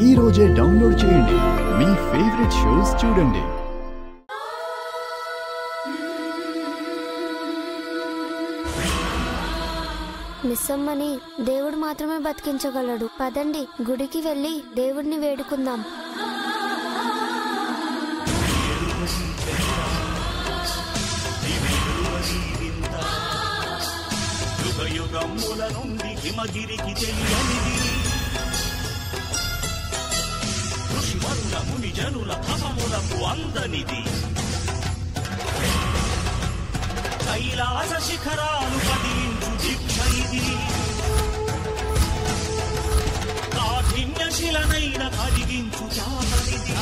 ఈ రోజే డౌన్లోడ్ చేయండి, మీ ఫేవరెట్ షోస్ చూడండి. మిస్సమ్మని దేవుడు మాత్రమే బతికించగలడు. పదండి, గుడికి వెళ్ళి దేవుడిని వేడుకుందాం. యుగయుగముల నుండి హిమగిరికి తెలియనిది, ఋషివరుల ముని జనుల తపములకు అందనిది, కైలాస శిఖరాలు కదిలించు దీక్ష ఇది, కాఠిన్య శిలనైన కదిగించు చాతనిది.